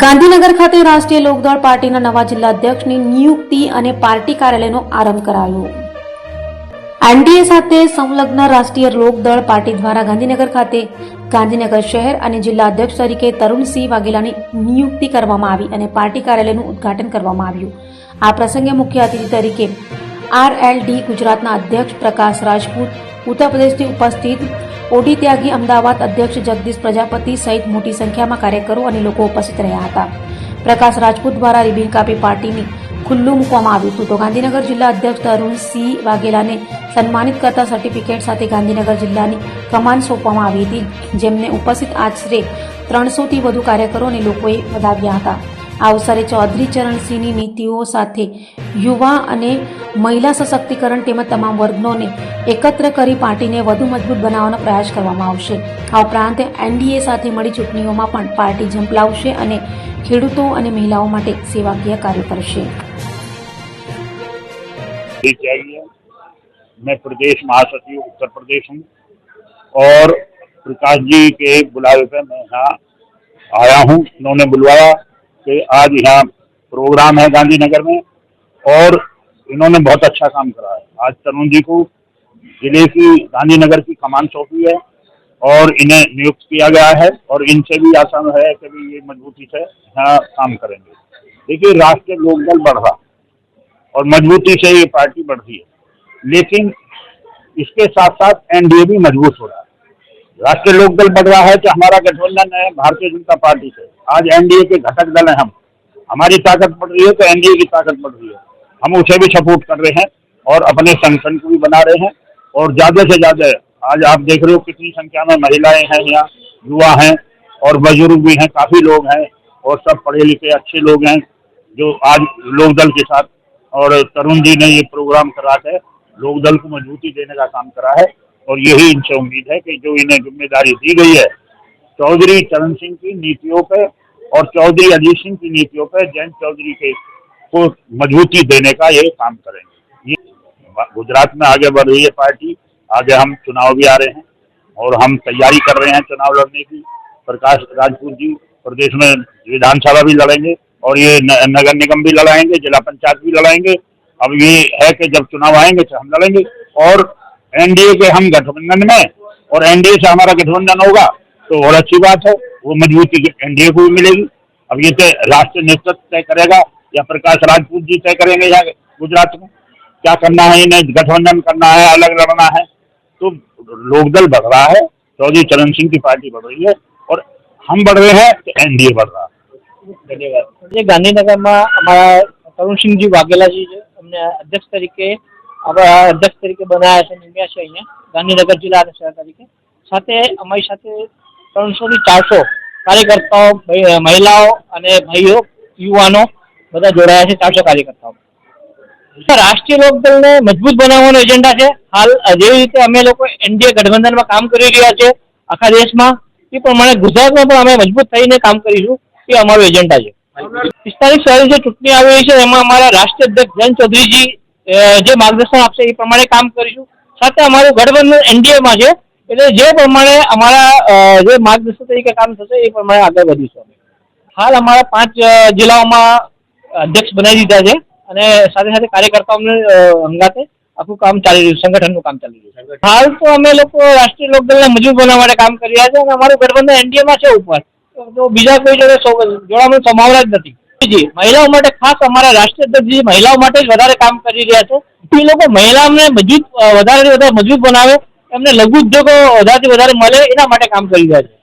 ગાંધીનગર ખાતે રાષ્ટ્રીય લોકદળ પાર્ટીના નવા જિલ્લા અધ્યક્ષની નિયુક્તિ અને પાર્ટી કાર્યાલયનો આરંભ કરાયો. એનડીએ સાથે સંલગ્ન રાષ્ટ્રીય લોકદળ પાર્ટી દ્વારા ગાંધીનગર ખાતે ગાંધીનગર શહેર અને જિલ્લા અધ્યક્ષ તરીકે તરુણસિંહ વાઘેલાની નિયુક્તિ કરવામાં આવી અને પાર્ટી કાર્યાલયનું ઉદ્ઘાટન કરવામાં આવ્યું. આ પ્રસંગે મુખ્ય અતિથિ તરીકે આરએલડી ગુજરાતના અધ્યક્ષ પ્રકાશ રાજપૂત, ઉત્તર પ્રદેશથી ઉપસ્થિત ઓડી ત્યાગી, અમદાવાદ અધ્યક્ષ જગદીશ પ્રજાપતિ સહિત મોટી સંખ્યામાં કાર્યકરો અને લોકો ઉપસ્થિત રહ્યા હતા. પ્રકાશ રાજપૂત દ્વારા રિબિન કાપી પાર્ટીને ખુલ્લું મૂકવામાં આવ્યું હતું. તો ગાંધીનગર જિલ્લા અધ્યક્ષ તરુણસિંહ વાઘેલાને સન્માનિત કરતા સર્ટિફિકેટ સાથે ગાંધીનગર જિલ્લાની કમાન સોંપવામાં આવી હતી, જેમને ઉપસ્થિત આશરે 300થી વધુ કાર્યકરો અને લોકોએ વધાવ્યા હતા. આ અવસરે ચૌધરી ચરણસિંહની નીતિઓ સાથે યુવા અને મહિલા સશક્તિકરણ તેમજ તમામ વર્ગોને એકત્ર કરી પાર્ટીને વધુ મજબૂત બનાવવાનો પ્રયાસ કરવામાં આવશે. આ ઉપરાંત એનડીએ સાથે મળી ચૂંટણીઓમાં પણ પાર્ટી ઝંપલાવશે અને ખેડૂતો અને મહિલાઓ માટે સેવાકીય કાર્ય કરશે. मैं प्रदेश महासचिव उत्तर प्रदेश हूँ और प्रकाश जी के बुलावे पे मैं यहाँ आया हूँ. उन्होंने बुलवाया कि आज यहाँ प्रोग्राम है गांधीनगर में और इन्होंने बहुत अच्छा काम करा है. आज तरुण जी को जिले की गांधीनगर की कमान सौंपी है और इन्हें नियुक्त किया गया है और इनसे भी आशा है कि भी ये मजबूती से यहाँ काम करेंगे. देखिए, राष्ट्रीय लोकदल बढ़ रहा और मजबूती से ये पार्टी बढ़ती है, लेकिन इसके साथ साथ एनडीए भी मजबूत हो रहा है. राष्ट्रीय लोकदल बढ़ रहा है तो हमारा गठबंधन है भारतीय जनता पार्टी से. आज एनडीए के घटक दल हैं हम. हमारी ताकत बढ़ रही है तो एनडीए की ताकत बढ़ रही है. हम उसे भी सपोर्ट कर रहे हैं और अपने संगठन को भी बना रहे हैं. और ज्यादा से ज्यादा आज आप देख रहे हो कितनी संख्या में महिलाएं हैं, यहाँ युवा हैं और बुजुर्ग भी हैं, काफी लोग हैं और सब पढ़े लिखे अच्छे लोग हैं जो आज लोकदल के साथ. और तरुण जी ने ये प्रोग्राम करा के लोकदल को मजबूती देने का काम करा है और यही इनसे उम्मीद है कि जो इन्हें जिम्मेदारी दी गई है चौधरी चरण सिंह की नीतियों पे और चौधरी अजीत सिंह की नीतियों पे जयंत चौधरी के को मजबूती देने का ये काम करेंगे. ये गुजरात में आगे बढ़ रही है पार्टी. आगे हम चुनाव भी आ रहे हैं और हम तैयारी कर रहे हैं चुनाव लड़ने की. प्रकाश राजपूत जी प्रदेश में विधानसभा भी लड़ेंगे और ये नगर निगम भी लड़ाएंगे, जिला पंचायत भी लड़ाएंगे. अब ये है कि जब चुनाव आएंगे तो हम लड़ेंगे और एनडीए के हम गठबंधन में और एनडीए से हमारा गठबंधन होगा तो और अच्छी बात है, वो मजबूती एनडीए को भी मिलेगी. अब ये तो राष्ट्रीय नेतृत्व तय करेगा या प्रकाश राजपूत जी तय करेंगे या गुजरात में क्या करना है, इन्हें गठबंधन करना है, अलग लड़ना है. तो लोकदल बढ़ रहा है, चौधरी चरण सिंह की पार्टी बढ़ रही है और हम बढ़ रहे हैं तो एनडीए बढ़ रहा है. ધન્યવાદ. ગાંધીનગરમાં અમારા તરુણસિંહજી વાઘેલાજી અમને અધ્યક્ષ તરીકે બનાવ્યા છે, નિમ્યા છે અહીંયા ગાંધીનગર જિલ્લા અને શહેર તરીકે. સાથે અમારી સાથે 300 થી 400 કાર્યકર્તાઓ, મહિલાઓ અને ભાઈઓ, યુવાનો બધા જોડાયા છે. 400 કાર્યકર્તાઓ. રાષ્ટ્રીય લોકદળને મજબૂત બનાવવાનો એજન્ડા છે. હાલ જેવી રીતે અમે લોકો એનડીએ ગઠબંધનમાં કામ કરી રહ્યા છે આખા દેશમાં, એ પ્રમાણે ગુજરાતમાં પણ અમે મજબૂત થઈને કામ કરીશું. એ અમારો એજન્ડા છે. 45 શહેરી જે ચૂંટણી આવી રહી છે એમાં અમારા રાષ્ટ્રીય અધ્યક્ષ જયંત ચૌધરીજી જે માર્ગદર્શન આપશે એ પ્રમાણે કામ કરીશું. સાથે અમારું ગઠબંધન એનડીએમાં છે એટલે જે પ્રમાણે અમારા જે માર્ગદર્શન તરીકે કામ થશે એ પ્રમાણે આગળ વધીશું. હાલ અમારા 5 જિલ્લાઓમાં અધ્યક્ષ બનાવી દીધા છે અને સાથે સાથે કાર્યકર્તાઓને હંગાતે આખું કામ ચાલી રહ્યું, સંગઠનનું કામ ચાલી રહ્યું છે. હાલ તો અમે લોકો રાષ્ટ્રીય લોકદળને મજબૂત બનાવવા માટે કામ કરી રહ્યા છે અને અમારું ગઠબંધન એનડીએમાં છે ઉપર, તો બીજા કોઈ જોડે જોડાવાની સંભાવના જ નથી. જી, મહિલાઓ માટે ખાસ અમારા રાષ્ટ્રીય અધ્યક્ષ મહિલાઓ માટે જ વધારે કામ કરી રહ્યા છે. એ લોકો મહિલાઓને વધારે મજબૂત બનાવે, એમને લઘુ ઉદ્યોગો વધારેથી વધારે મળે એના માટે કામ કરી રહ્યા છે.